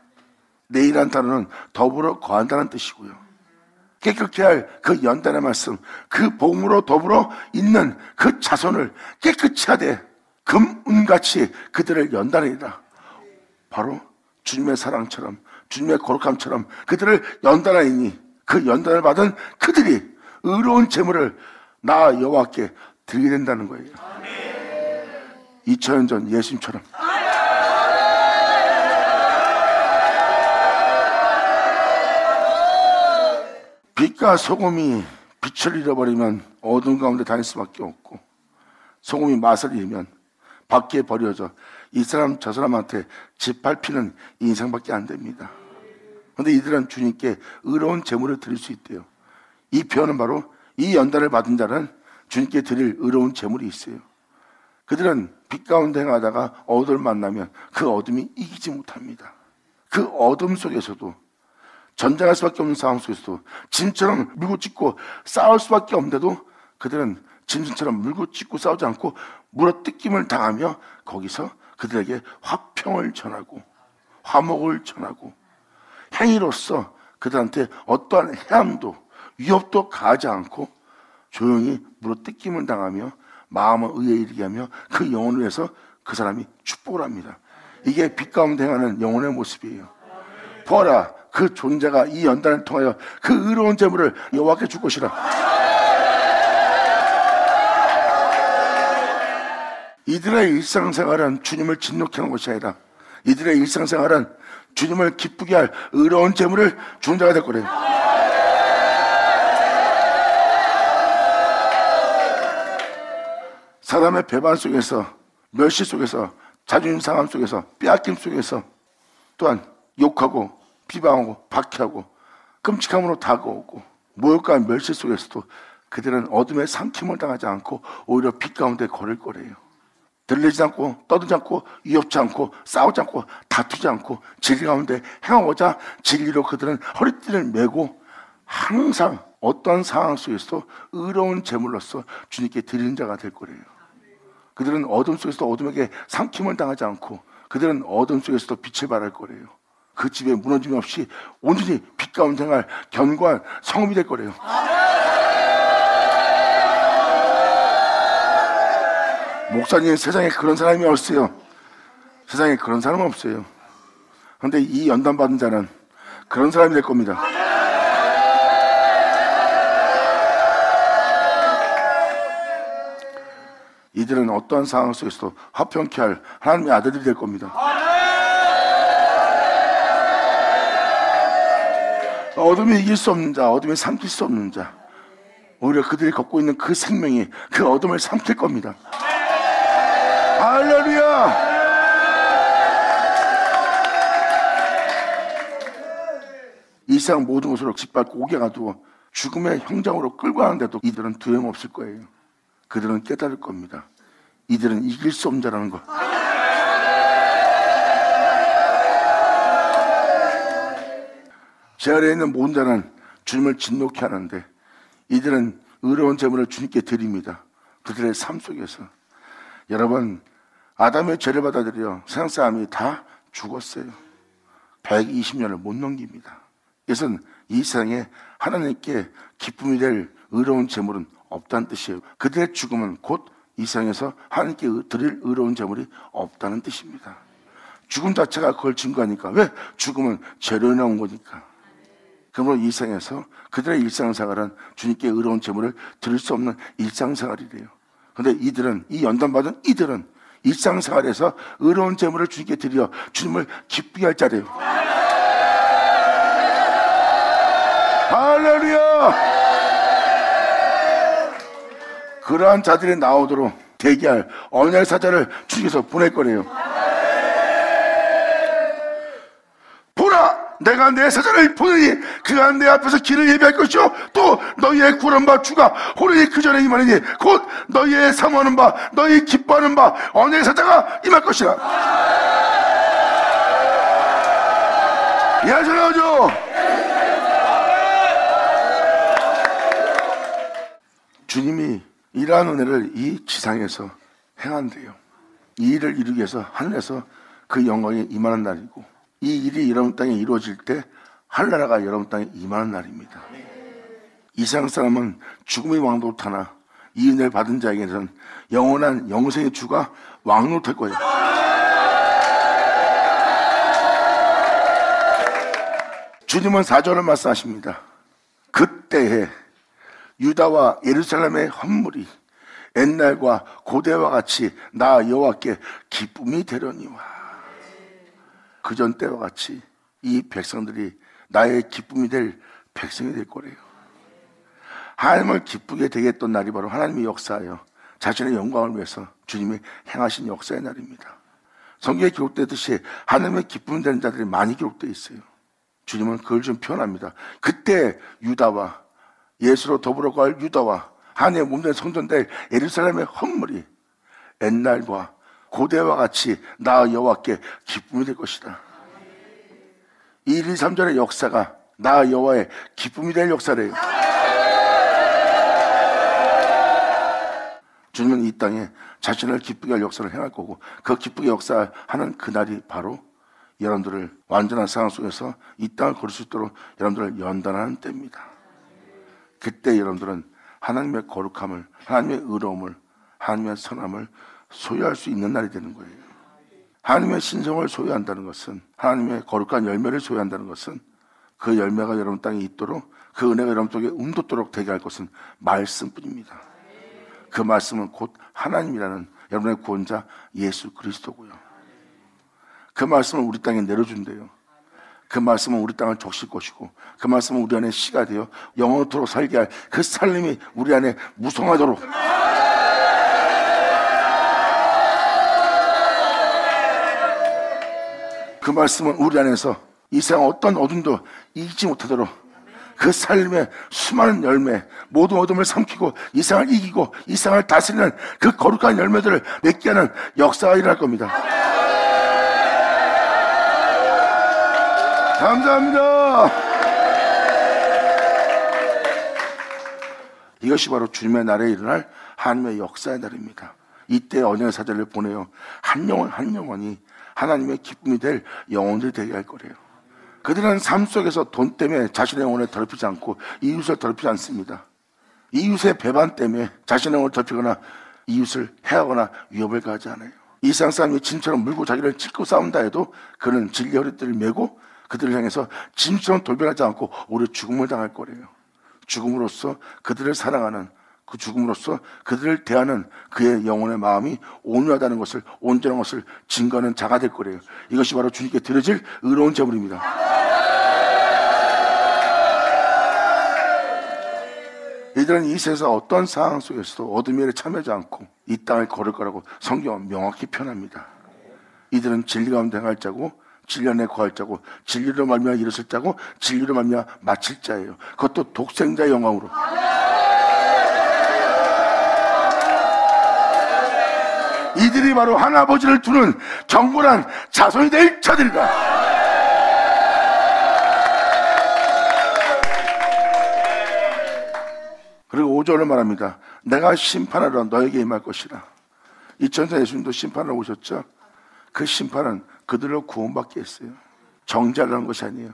내이란 단어는 더불어 거한다는 뜻이고요. 깨끗게 할 그 연단의 말씀, 그 복음으로 더불어 있는 그 자손을 깨끗이 하되 금, 은같이 그들을 연단하리라. 바로 주님의 사랑처럼, 주님의 거룩함처럼 그들을 연단하니 그 연단을 받은 그들이 의로운 제물을 나 여호와께 드리게 된다는 거예요. 2000년 전 예수님처럼. 빛과 소금이 빛을 잃어버리면 어두운 가운데 다닐 수밖에 없고, 소금이 맛을 잃으면 밖에 버려져 이 사람 저 사람한테 짓밟히는 인생밖에 안 됩니다. 그런데 이들은 주님께 의로운 제물을 드릴 수 있대요. 이 표현은 바로 이 연단을 받은 자는 주님께 드릴 의로운 제물이 있어요. 그들은 빛 가운데 행하다가 어둠을 만나면 그 어둠이 이기지 못합니다. 그 어둠 속에서도, 전쟁할 수밖에 없는 상황 속에서도 짐처럼 물고 찢고 싸울 수밖에 없는데도 그들은 짐승처럼 물고 찢고 싸우지 않고 물어뜯김을 당하며 거기서 그들에게 화평을 전하고 화목을 전하고 행위로서 그들한테 어떠한 해함도 위협도 가하지 않고 조용히 물어뜯김을 당하며 마음을 의에 이르게 하며 그 영혼을 위해서 그 사람이 축복을 합니다. 이게 빛 가운데 행하는 영혼의 모습이에요. 보아라, 그 존재가 이 연단을 통하여 그 의로운 제물을 여호와께 줄 것이라. 이들의 일상생활은 주님을 진노케 하는 것이 아니라 이들의 일상생활은 주님을 기쁘게 할 의로운 제물을 주는 자가 될 거래요. 사람의 배반 속에서, 멸시 속에서, 자존심 상함 속에서, 빼앗김 속에서, 또한 욕하고 비방하고 박해하고 끔찍함으로 다가오고 모욕과 멸시 속에서도 그들은 어둠의 삼킴을 당하지 않고 오히려 빛 가운데 걸을 거래요. 들리지 않고 떠들지 않고 위협지 않고 싸우지 않고 다투지 않고 진리 가운데 행하고자 진리로 그들은 허리띠를 메고 항상 어떠한 상황 속에서도 의로운 제물로서 주님께 드리는 자가 될 거래요. 그들은 어둠 속에서도 어둠에게 삼킴을 당하지 않고 그들은 어둠 속에서도 빛을 발할 거래요. 그 집에 무너짐이 없이 온전히 빛 가운데 행할 견고한 성읍이 될 거래요. 목사님, 세상에 그런 사람이 없어요. 세상에 그런 사람은 없어요. 그런데 이 연단 받은 자는 그런 사람이 될 겁니다. 이들은 어떠한 상황 속에서도 화평케 할 하나님의 아들들이 될 겁니다. 어둠이 이길 수 없는 자, 어둠이 삼킬 수 없는 자, 오히려 그들이 걷고 있는 그 생명이 그 어둠을 삼킬 겁니다. 할렐루야! 이 세상 모든 것으로 짓밟고 옥에 가두어 죽음의 형장으로 끌고 가는데도 이들은 두려움 없을 거예요. 그들은 깨달을 겁니다. 이들은 이길 수 없는 자라는 것. 제 아래에 있는 모든 자는 주님을 진노케 하는데 이들은 의로운 제물을 주님께 드립니다. 그들의 삶 속에서. 여러분, 아담의 죄를 받아들여 세상 사람이 다 죽었어요. 120년을 못 넘깁니다. 이것은 이 세상에 하나님께 기쁨이 될 의로운 제물은 없다는 뜻이에요. 그들의 죽음은 곧 이 세상에서 하나님께 드릴 의로운 제물이 없다는 뜻입니다. 죽음 자체가 그걸 증거하니까. 왜? 죽음은 죄로 인해 온 거니까. 그러므로 이 세상에서 그들의 일상생활은 주님께 의로운 제물을 드릴 수 없는 일상생활이래요. 그런데 이들은, 이 연단받은 이들은 일상생활에서 의로운 제물을 주님께 드려 주님을 기쁘게 할 자래요. 할렐루야! 그러한 자들이 나오도록 대기할 언약의 사자를 주님께서 보낼 거래요. 보라! 내가 내 사자를 보내니 그가 내 앞에서 길을 예비할 것이요 또 너희의 구하는 바 주가 호련히 그 전에 임하느니 곧 너희의 사모하는 바 너희 기뻐하는 바 언약의 사자가 임할 것이라. 야전하죠. 주님이 이러한 은혜를 이 지상에서 행한대요. 이 일을 이루기 위해서 하늘에서 그 영광이 임하는 날이고, 이 일이 여러분 땅에 이루어질 때 하늘나라가 여러분 땅에 임하는 날입니다. 이 세상 사람은 죽음의 왕노릇 하나 이 은혜를 받은 자에게는 영원한 영생의 주가 왕노릇할 거예요. 주님은 4절을 말씀하십니다. 그때에 유다와 예루살렘의 헌물이 옛날과 고대와 같이 나 여호와께 기쁨이 되려니와. 그전 때와 같이 이 백성들이 나의 기쁨이 될 백성이 될 거래요. 하나님을 기쁘게 되게 했던 날이 바로 하나님의 역사예요. 자신의 영광을 위해서 주님이 행하신 역사의 날입니다. 성경에 기록되듯이 하나님의 기쁨이 되는 자들이 많이 기록되어 있어요. 주님은 그걸 좀 표현합니다. 그때 유다와 예수로 더불어 갈 유다와 하나님의 몸된 성전될 예루살렘의 헌물이 옛날과 고대와 같이 나 여호와께 기쁨이 될 것이다. 1, 2, 3절의 역사가 나 여호와의 기쁨이 될 역사래요. 주님은 이 땅에 자신을 기쁘게 할 역사를 행할 거고, 그 기쁘게 역사하는 그날이 바로 여러분들을 완전한 상황 속에서 이 땅을 걸을 수 있도록 여러분들을 연단하는 때입니다. 그때 여러분들은 하나님의 거룩함을, 하나님의 의로움을, 하나님의 선함을 소유할 수 있는 날이 되는 거예요. 하나님의 신성을 소유한다는 것은, 하나님의 거룩한 열매를 소유한다는 것은, 그 열매가 여러분 땅에 있도록, 그 은혜가 여러분 속에 움돋도록 되게 할 것은 말씀뿐입니다. 그 말씀은 곧 하나님이라는 여러분의 구원자 예수 그리스도고요. 그 말씀을 우리 땅에 내려준대요. 그 말씀은 우리 땅을 적실 것이고, 그 말씀은 우리 안에 씨가 되어 영원토록 살게 할 그 살림이 우리 안에 무성하도록, 그 말씀은 우리 안에서 이 세상 어떤 어둠도 이기지 못하도록 그 삶의 수많은 열매, 모든 어둠을 삼키고 이 세상을 이기고 이 세상을 다스리는 그 거룩한 열매들을 맺게 하는 역사가 일어날 겁니다. 감사합니다. 이것이 바로 주님의 날에 일어날 하나님의 역사의 날입니다. 이때 언약의 사자를 보내어 한 영혼 한 영혼이 하나님의 기쁨이 될 영혼들이 되게 할 거래요. 그들은 삶 속에서 돈 때문에 자신의 영혼을 더럽히지 않고 이웃을 더럽히지 않습니다. 이웃의 배반 때문에 자신의 영혼을 더럽히거나 이웃을 해하거나 위협을 가하지 않아요. 이 세상 사람이 짐처럼 물고 자기를 찢고 싸운다 해도 그는 진리의 허리띠를 메고 그들을 향해서 짐처럼 돌변하지 않고 오히려 죽음을 당할 거래요. 죽음으로써 그들을 사랑하는, 그 죽음으로써 그들을 대하는 그의 영혼의 마음이 온유하다는 것을, 온전한 것을 증거하는 자가 될 거래요. 이것이 바로 주님께 드려질 의로운 제물입니다. 이들은 이 세상 어떤 상황 속에서도 어둠의 일에 참여하지 않고 이 땅을 걸을 거라고 성경은 명확히 표현합니다. 이들은 진리 가운데 행할 자고, 진리 안에 거할 자고, 진리로 말미암아 일어설 자고, 진리로 말미암아 마칠 자예요. 그것도 독생자의 영광으로. 이들이 바로 하나아버지를 두는 경건한 자손이 될 자들이다. 그리고 5절을 말합니다. 내가 심판하러 너에게 임할 것이라. 2000년 예수님도 심판하러 오셨죠. 그 심판은 그들로 구원받게 했어요. 정죄하는 것이 아니에요.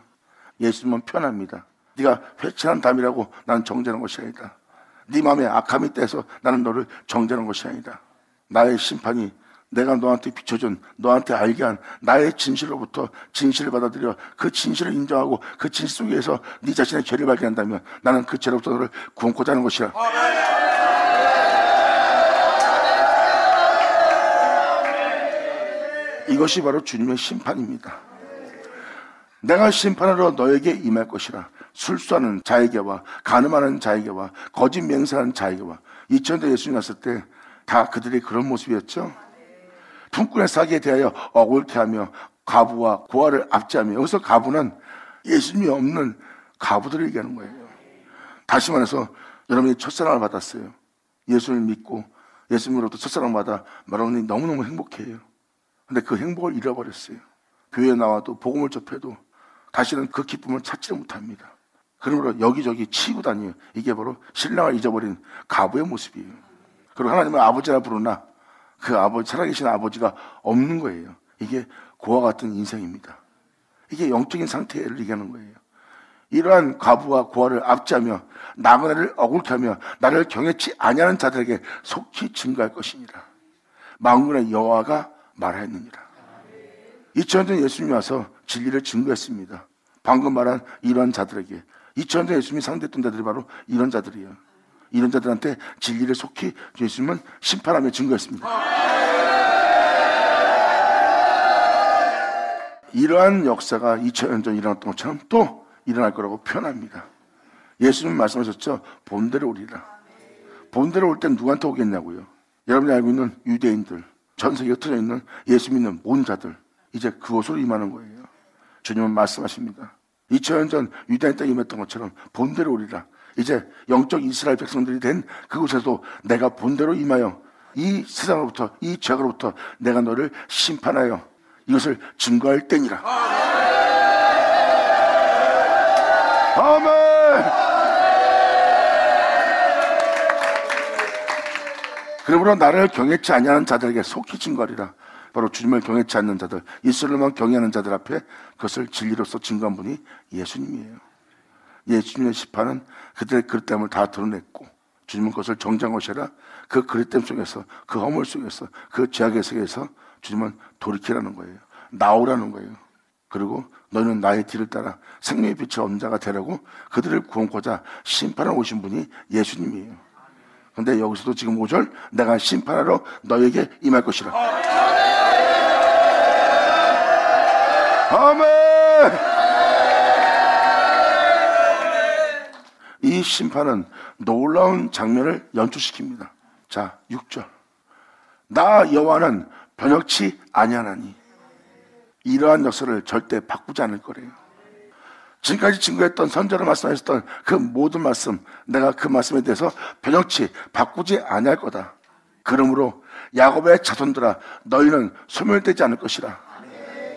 예수님은 편합니다. 네가 회칠한 담이라고 나는 정죄하는 것이 아니다. 네 마음에 악함이 떼서 나는 너를 정죄하는 것이 아니다. 나의 심판이 내가 너한테 비춰준, 너한테 알게 한 나의 진실로부터 진실을 받아들여 그 진실을 인정하고 그 진실 속에서 네 자신의 죄를 발견한다면 나는 그 죄로부터 너를 구원코자 하는 것이라. 이것이 바로 주님의 심판입니다. 내가 심판하러 너에게 임할 것이라. 술수하는 자에게와 간음하는 자에게와 거짓 맹세하는 자에게와. 2000대 예수님 왔을 때 다 그들이 그런 모습이었죠. 품꾼의 사기에 대하여 억울케 하며 가부와 고아를 압제하며, 여기서 가부는 예수님이 없는 가부들을 얘기하는 거예요. 다시 말해서 여러분이 첫사랑을 받았어요. 예수를 믿고 예수님으로부터 첫사랑 받아 여러분이 너무너무 행복해요. 근데 그 행복을 잃어버렸어요. 교회에 나와도 복음을 접해도 다시는 그 기쁨을 찾지를 못합니다. 그러므로 여기저기 치고 다녀요. 이게 바로 신랑을 잊어버린 가부의 모습이에요. 그리고 하나님을 아버지라 부르나 그 살아계신 아버지가 없는 거예요. 이게 고와 같은 인생입니다. 이게 영적인 상태를 얘기하는 거예요. 이러한 과부와 고아를 압제하며 나그네를 억울케 하며 나를 경외치 아니하는 자들에게 속히 증거할 것이니라. 만군의 여호와가 말하였느니라. 2000년 전 예수님이 와서 진리를 증거했습니다. 방금 말한 이러한 자들에게 2000년 전 예수님이 상대했던 자들이 바로 이런 자들이에요. 이런 자들한테 진리를 속히 예수님은 심판하며 증거했습니다. 이러한 역사가 2000년 전 일어났던 것처럼 또 일어날 거라고 표현합니다. 예수님 말씀하셨죠. 본대로 오리라. 본대로 올 땐 누구한테 오겠냐고요. 여러분이 알고 있는 유대인들, 전 세계에 흩어져 있는 예수 믿는 모든 자들, 이제 그곳으로 임하는 거예요. 주님은 말씀하십니다. 2000년 전 유대인 때 임했던 것처럼 본대로 오리라. 이제 영적 이스라엘 백성들이 된 그곳에도 내가 본대로 임하여 이 세상으로부터, 이 죄악으로부터 내가 너를 심판하여 이것을 증거할 때니라. 아멘. 그러므로 나를 경외치 아니하는 자들에게 속히 증거하리라. 바로 주님을 경외치 않는 자들, 예수님만 경외하는 자들 앞에 그것을 진리로서 증거한 분이 예수님이에요. 예수님의 심판은 그들의 그릇됨을 다 드러냈고 주님은 그것을 정장하시라. 그 그릇됨 속에서, 그 허물 속에서, 그 죄악의 세계에서 주님은 돌이키라는 거예요. 나오라는 거예요. 그리고 너희는 나의 뒤를 따라 생명의 빛을 얻는 자가 되라고 그들을 구원코자 심판하러 오신 분이 예수님이에요. 그런데 여기서도 지금 5절 내가 심판하러 너에게 임할 것이라. 아멘. 이 심판은 놀라운 장면을 연출시킵니다. 자, 6절 나 여호와는 변혁치 아니하나니. 이러한 역사를 절대 바꾸지 않을 거래요. 지금까지 증거했던 선자로 말씀하셨던 그 모든 말씀, 내가 그 말씀에 대해서 변혁치 바꾸지 아니할 거다. 그러므로 야곱의 자손들아 너희는 소멸되지 않을 것이라.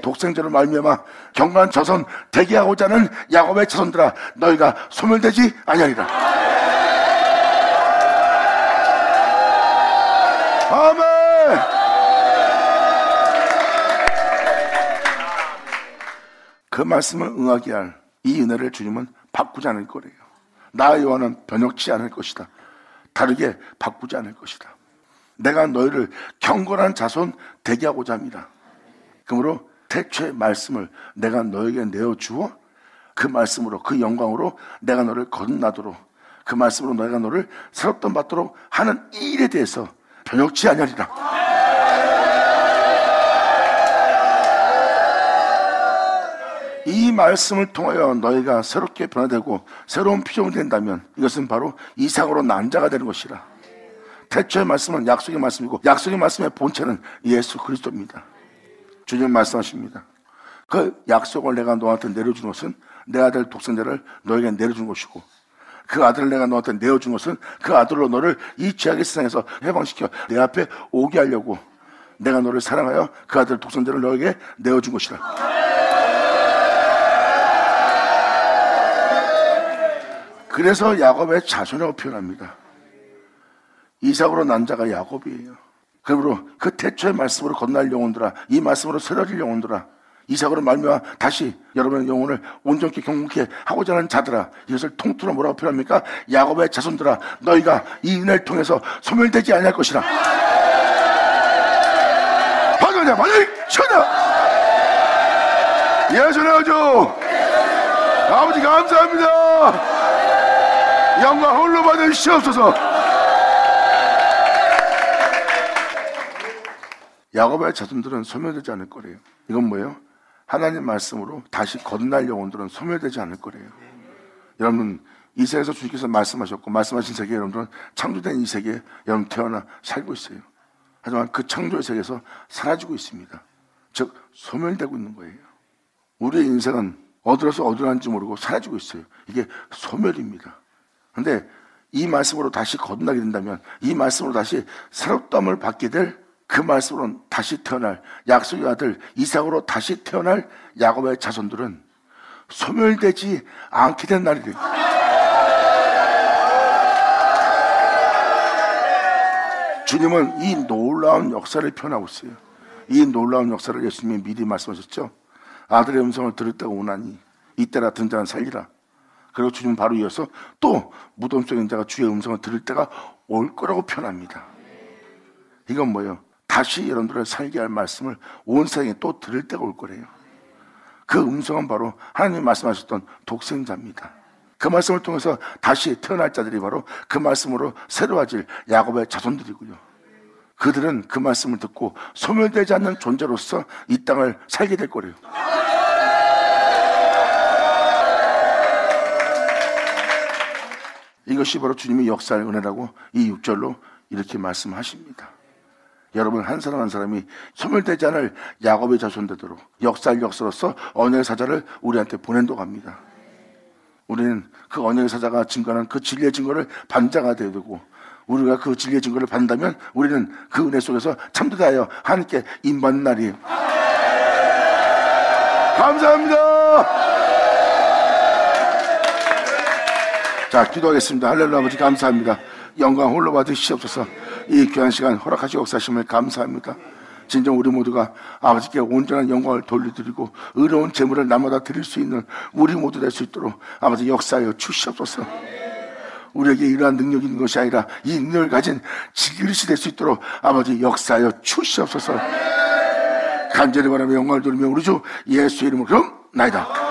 독생자로 말미암아 경건한 자손 되게 하고자 하는 야곱의 자손들아 너희가 소멸되지 아니하리라. 아멘. 그 말씀을 응하게 할 이 은혜를 주님은 바꾸지 않을 거래요. 나 여호와는 변혁치 않을 것이다. 다르게 바꾸지 않을 것이다. 내가 너희를 경건한 자손 되게 하고자 합니다. 그러므로 태초의 말씀을 내가 너에게 내어주어 그 말씀으로, 그 영광으로 내가 너를 거듭나도록, 그 말씀으로 내가 너를 새롭던 받도록 하는 이 일에 대해서 변혁치 아니하리라. 이 말씀을 통하여 너희가 새롭게 변화되고 새로운 피조물이 된다면 이것은 바로 이삭으로 난 자가 되는 것이라. 태초의 말씀은 약속의 말씀이고 약속의 말씀의 본체는 예수 그리스도입니다. 주님 말씀하십니다. 그 약속을 내가 너한테 내려준 것은 내 아들 독생자를 너에게 내려준 것이고 그 아들을 내가 너한테 내어준 것은 그 아들로 너를 이 죄악의 세상에서 해방시켜 내 앞에 오게 하려고 내가 너를 사랑하여 그 아들 독생자를 너에게 내어준 것이라. 그래서 야곱의 자손이라고 표현합니다. 이삭으로 난 자가 야곱이에요. 그러므로 그 태초의 말씀으로 건너갈 영혼들아, 이 말씀으로 새로질 영혼들아, 이삭으로 말미암아 다시 여러분의 영혼을 온전히 경건케 하고자 하는 자들아, 이것을 통틀어 뭐라고 표현합니까? 야곱의 자손들아, 너희가 이 은혜를 통해서 소멸되지 아니할 것이라. 받으냐, 받으냐, 예수나죠. 아버지 감사합니다. 영광 홀로 받으시옵소서. 야곱의 자손들은 소멸되지 않을 거래요. 이건 뭐예요? 하나님 말씀으로 다시 거듭날 영혼들은 소멸되지 않을 거래요. 여러분 이 세계에서 주님께서 말씀하셨고 말씀하신 세계에 여러분들은 창조된 이 세계에 여러분 태어나 살고 있어요. 하지만 그 창조의 세계에서 사라지고 있습니다. 즉 소멸되고 있는 거예요. 우리의 인생은 어디로서 어디로 가는지 모르고 사라지고 있어요. 이게 소멸입니다. 그런데 이 말씀으로 다시 거듭나게 된다면, 이 말씀으로 다시 새롭다함을 받게 될 그 말씀으로 다시 태어날 약속의 아들 이삭으로 다시 태어날 야곱의 자손들은 소멸되지 않게 된 날이 돼요. 주님은 이 놀라운 역사를 표현하고 있어요. 이 놀라운 역사를 예수님이 미리 말씀하셨죠. 아들의 음성을 들었다고 오나니 이때라 듣는 자는 살리라. 그리고 주님은 바로 이어서 또 무덤 속에 있는 자가 주의 음성을 들을 때가 올 거라고 표현합니다. 이건 뭐예요? 다시 여러분들을 살게 할 말씀을 온 세상에 또 들을 때가 올 거래요. 그 음성은 바로 하나님이 말씀하셨던 독생자입니다. 그 말씀을 통해서 다시 태어날 자들이 바로 그 말씀으로 새로워질 야곱의 자손들이고요. 그들은 그 말씀을 듣고 소멸되지 않는 존재로서 이 땅을 살게 될 거래요. 이것이 바로 주님의 역사의 은혜라고 이 6절로 이렇게 말씀하십니다. 여러분 한 사람 한 사람이 소멸되지 않을 야곱의 자손 되도록 역사의 역사로서 언약의 사자를 우리한테 보낸다고 합니다. 우리는 그 언약의 사자가 증거하는 그 진리의 증거를 반자가 되어야 되고, 우리가 그 진리의 증거를 받는다면 우리는 그 은혜 속에서 참되하여 하나님께 인받는 날이에요. 감사합니다. 자, 기도하겠습니다. 할렐루야. 아버지 감사합니다. 영광 홀로 받으시옵소서. 이 귀한 시간 허락하시고 역사하심을 감사합니다. 진정 우리 모두가 아버지께 온전한 영광을 돌려드리고 의로운 제물을 날마다 드릴 수 있는 우리 모두 될 수 있도록 아버지 역사하여 주시옵소서. 우리에게 이러한 능력이 있는 것이 아니라 이 능력을 가진 지그릇이 될 수 있도록 아버지 역사하여 주시옵소서. 간절히 바라며 영광을 돌리며 우리 주 예수의 이름으로 나이다.